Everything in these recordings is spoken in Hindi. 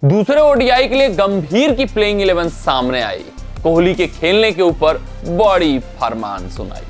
दूसरे ओडीआई के लिए गंभीर की प्लेइंग 11 सामने आई। कोहली के खेलने के ऊपर बड़ी फरमान सुनाई।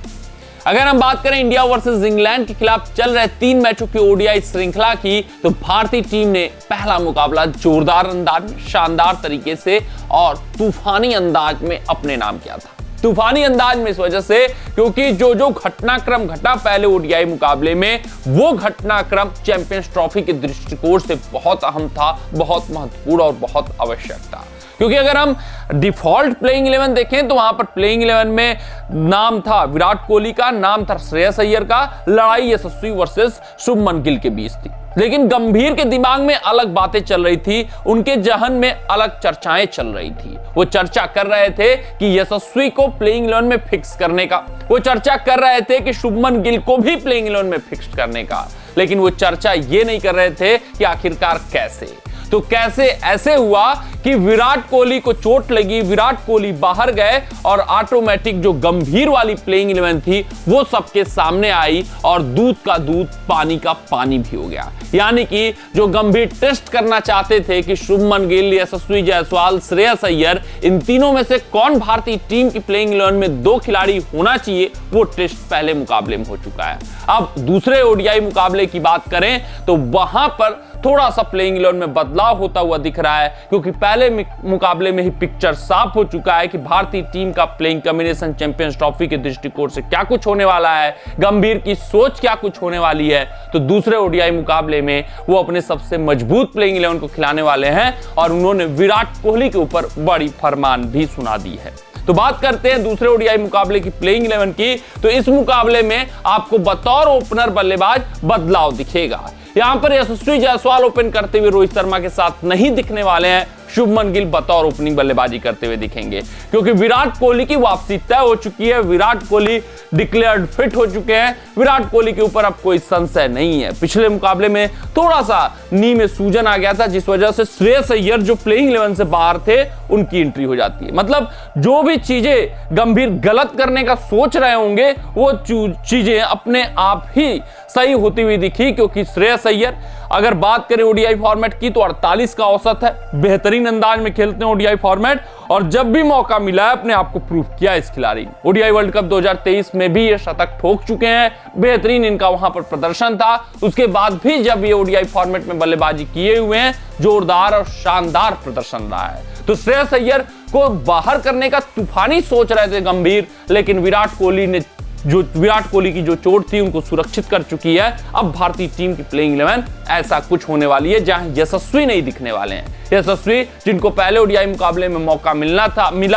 अगर हम बात करें इंडिया वर्सेस इंग्लैंड के खिलाफ चल रहे 3 मैचों की ओडीआई श्रृंखला की, तो भारतीय टीम ने पहला मुकाबला जोरदार अंदाज में, शानदार तरीके से और तूफानी अंदाज में अपने नाम किया था। तूफानी अंदाज में इस वजह से क्योंकि जो घटनाक्रम घटा पहले ओडीआई मुकाबले में, वो घटनाक्रम चैंपियंस ट्रॉफी के दृष्टिकोण से बहुत अहम था, बहुत महत्वपूर्ण और बहुत आवश्यक था। क्योंकि अगर हम डिफॉल्ट प्लेइंग 11 देखें तो वहां पर प्लेइंग 11 में नाम था विराट कोहली का, नाम था श्रेयस अय्यर का, लड़ाई यशस्वी वर्सेस शुभमन गिल के बीच थी। लेकिन गंभीर के दिमाग में अलग बातें चल रही थी, उनके जहन में अलग चर्चाएं चल रही थी। वो चर्चा कर रहे थे कि यशस्वी को प्लेइंग 11 में फिक्स करने का, वो चर्चा कर रहे थे कि शुभमन गिल को भी प्लेइंग 11 में फिक्स करने का, लेकिन वो चर्चा ये नहीं कर रहे थे कि आखिरकार कैसे। तो कैसे ऐसे हुआ कि विराट कोहली को चोट लगी, विराट कोहली बाहर गए और ऑटोमेटिक जो गंभीर वाली प्लेइंग 11 थी वो सबके सामने आई और दूध का दूध पानी का पानी भी हो गया। यानी कि जो गंभीर टेस्ट करना चाहते थे कि शुभमन गिल, यशस्वी जायसवाल, श्रेयस अय्यर, इन तीनों में से कौन भारतीय टीम की प्लेइंग 11 में 2 खिलाड़ी होना चाहिए, वो टेस्ट पहले मुकाबले में हो चुका है। अब दूसरे ओडीआई मुकाबले की बात करें तो वहां पर थोड़ा सा प्लेइंग 11 में बदलाव होता हुआ दिख रहा है, क्योंकि पहले मुकाबले में ही पिक्चर साफ हो चुका है कि भारतीय टीम का प्लेइंग कॉम्बिनेशन चैंपियंस ट्रॉफी के दृष्टिकोण से क्या कुछ होने वाला है, गंभीर की सोच क्या कुछ होने वाली है। तो दूसरे ओडीआई मुकाबले में वो अपने सबसे मजबूत प्लेइंग 11 को खिलाने वाले हैं और उन्होंने विराट कोहली के ऊपर बड़ी फरमान भी सुना दी है। तो बात करते हैं दूसरे ओडीआई मुकाबले की प्लेइंग 11 की। तो इस मुकाबले में आपको बतौर ओपनर बल्लेबाज बदलाव दिखेगा। यहां पर यशस्वी जायसवाल ओपन करते हुए रोहित शर्मा के साथ नहीं दिखने वाले हैं, शुभमन गिल बतौर ओपनिंग बल्लेबाजी करते हुए दिखेंगे, क्योंकि विराट कोहली की वापसी तय हो चुकी है। विराट कोहली डिक्लेयर्ड फिट हो चुके हैं। विराट कोहली के ऊपर अब कोई संशय नहीं है। पिछले मुकाबले में थोड़ा सा नी में सूजन आ गया था, जिस वजह से श्रेयस अय्यर जो प्लेइंग 11 से बाहर थे, उनकी एंट्री हो जाती है। मतलब जो भी चीजें गंभीर गलत करने का सोच रहे होंगे, वो चीजें अपने आप ही सही होती हुई दिखी, क्योंकि श्रेयस अय्यर अगर बात करें ओडीआई फॉर्मेट की तो 48 का औसत है, बेहतरीन अंदाज में खेलते हैं ओडीआई फॉर्मेट, और जब भी मौका मिला है अपने आप को प्रूव किया इस खिलाड़ी ने। ओडीआई वर्ल्ड कप 2023 में भी ये शतक ठोक चुके हैं, बेहतरीन इनका वहां पर प्रदर्शन था। उसके बाद भी जब ये ओडीआई फॉर्मेट में बल्लेबाजी किए हुए हैं, जोरदार और शानदार प्रदर्शन रहा है। तो श्रेयस अय्यर को बाहर करने का तूफानी सोच रहे थे गंभीर, लेकिन विराट कोहली की जो चोट थी उनको सुरक्षित कर चुकी है। अब भारतीय टीम की प्लेइंग 11 ऐसा कुछ होने वाली है जहां यशस्वी नहीं दिखने वाले हैं। यशस्वी जिनको पहले ओडीआई मुकाबले में मौका मिला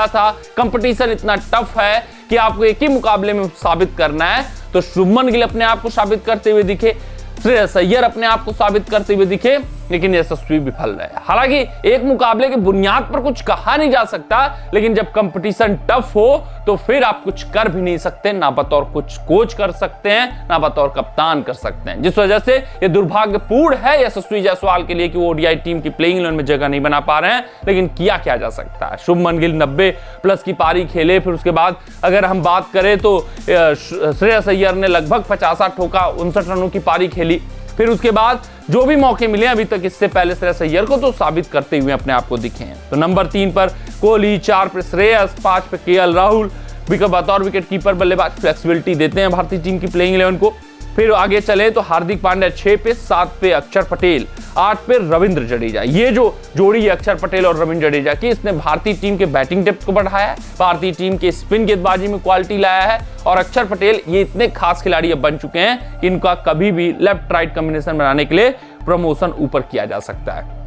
था, कंपटीशन इतना टफ है कि आपको एक ही मुकाबले में साबित करना है। तो शुभमन गिल अपने आप को साबित करते हुए दिखे, श्रेयस अय्यर अपने आप को साबित करते हुए दिखे, लेकिन यशस्वी विफल रहे। हालांकि एक मुकाबले की बुनियाद पर कुछ कहा नहीं जा सकता, लेकिन जब कंपटीशन टफ हो तो फिर आप कुछ कर भी नहीं सकते, ना बतौर कुछ कोच कर सकते हैं, ना बतौर कप्तान कर सकते हैं। जिस वजह से ये दुर्भाग्यपूर्ण है यशस्वी जायसवाल के लिए कि वो ओडीआई टीम की प्लेइंग 11 में जगह नहीं बना पा रहे हैं, लेकिन किया क्या जा सकता है। शुभमन गिल 90+ की पारी खेले, फिर उसके बाद अगर हम बात करें तो श्रेयस अय्यर ने लगभग 50 ठोका, 59 रनों की पारी खेली। फिर उसके बाद जो भी मौके मिले अभी तक इससे पहले श्रेयस अय्यर को तो साबित करते हुए अपने आप को दिखे हैं। तो नंबर 3 पर कोहली, 4 पे श्रेयस, 5 पे केएल राहुल बतौर विकेट कीपर बल्लेबाज फ्लेक्सिबिलिटी देते हैं भारतीय टीम की प्लेइंग 11 को। फिर आगे चले तो हार्दिक पांड्या 6 पे, 7 पे अक्षर पटेल, 8 पे रविंद्र जडेजा। ये जो जोड़ी है अक्षर पटेल और रविंद्र जडेजा की, इसने भारतीय टीम के बैटिंग डेप्थ को बढ़ाया है, भारतीय टीम के स्पिन गेंदबाजी में क्वालिटी लाया है। और अक्षर पटेल ये इतने खास खिलाड़ी अब बन चुके हैं कि इनका कभी भी लेफ्ट राइट कॉम्बिनेशन बनाने के लिए प्रमोशन ऊपर किया जा सकता है।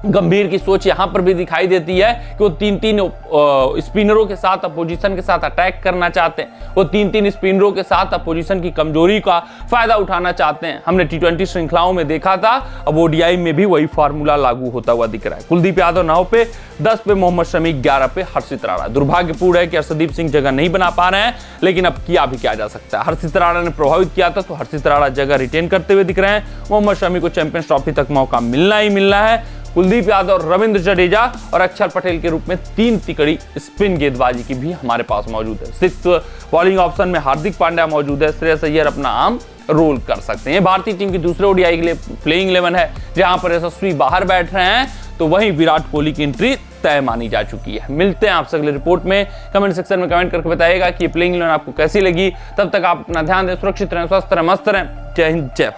गंभीर की सोच यहां पर भी दिखाई देती है कि वो 3-3 स्पिनरों के साथ अपोजिशन के साथ अटैक करना चाहते हैं। वो 3-3 स्पिनरों के साथ अपोजिशन की कमजोरी का फायदा उठाना चाहते हैं। हमने T20 श्रृंखलाओं में देखा था, अब ओडीआई में भी वही फार्मूला लागू होता हुआ दिख रहा है। कुलदीप यादव 9 पे, 10 पे मोहम्मद शमी, 11 पे हर्षित राणा। दुर्भाग्यपूर्ण है कि हर्षदीप सिंह जगह नहीं बना पा रहे हैं, लेकिन अब किया भी क्या जा सकता है। हर्षित राणा ने प्रभावित किया था, तो हर्षित राणा जगह रिटेन करते हुए दिख रहे हैं। मोहम्मद शमी को चैंपियंस ट्रॉफी तक मौका मिलना ही मिलना है। कुलदीप यादव, रविंद्र जडेजा और अक्षर पटेल के रूप में 3 तिकड़ी स्पिन गेंदबाजी की भी हमारे पास मौजूद है। 6th बॉलिंग ऑप्शन में हार्दिक पांड्या मौजूद है। श्रेयस अय्यर अपना आम रोल कर सकते हैं। भारतीय टीम की दूसरे ओडीआई के लिए प्लेइंग 11 है, जहां पर यशस्वी बाहर बैठ रहे हैं, तो वहीं विराट कोहली की एंट्री तय मानी जा चुकी है। मिलते हैं आपसे अगले रिपोर्ट में। कमेंट सेक्शन में कमेंट करके बताइएगा कि ये प्लेइंग 11 आपको कैसी लगी। तब तक आप अपना ध्यान दें, सुरक्षित रहें, स्वस्थ रहें, मस्त रहें। जय हिंद, जय भारत।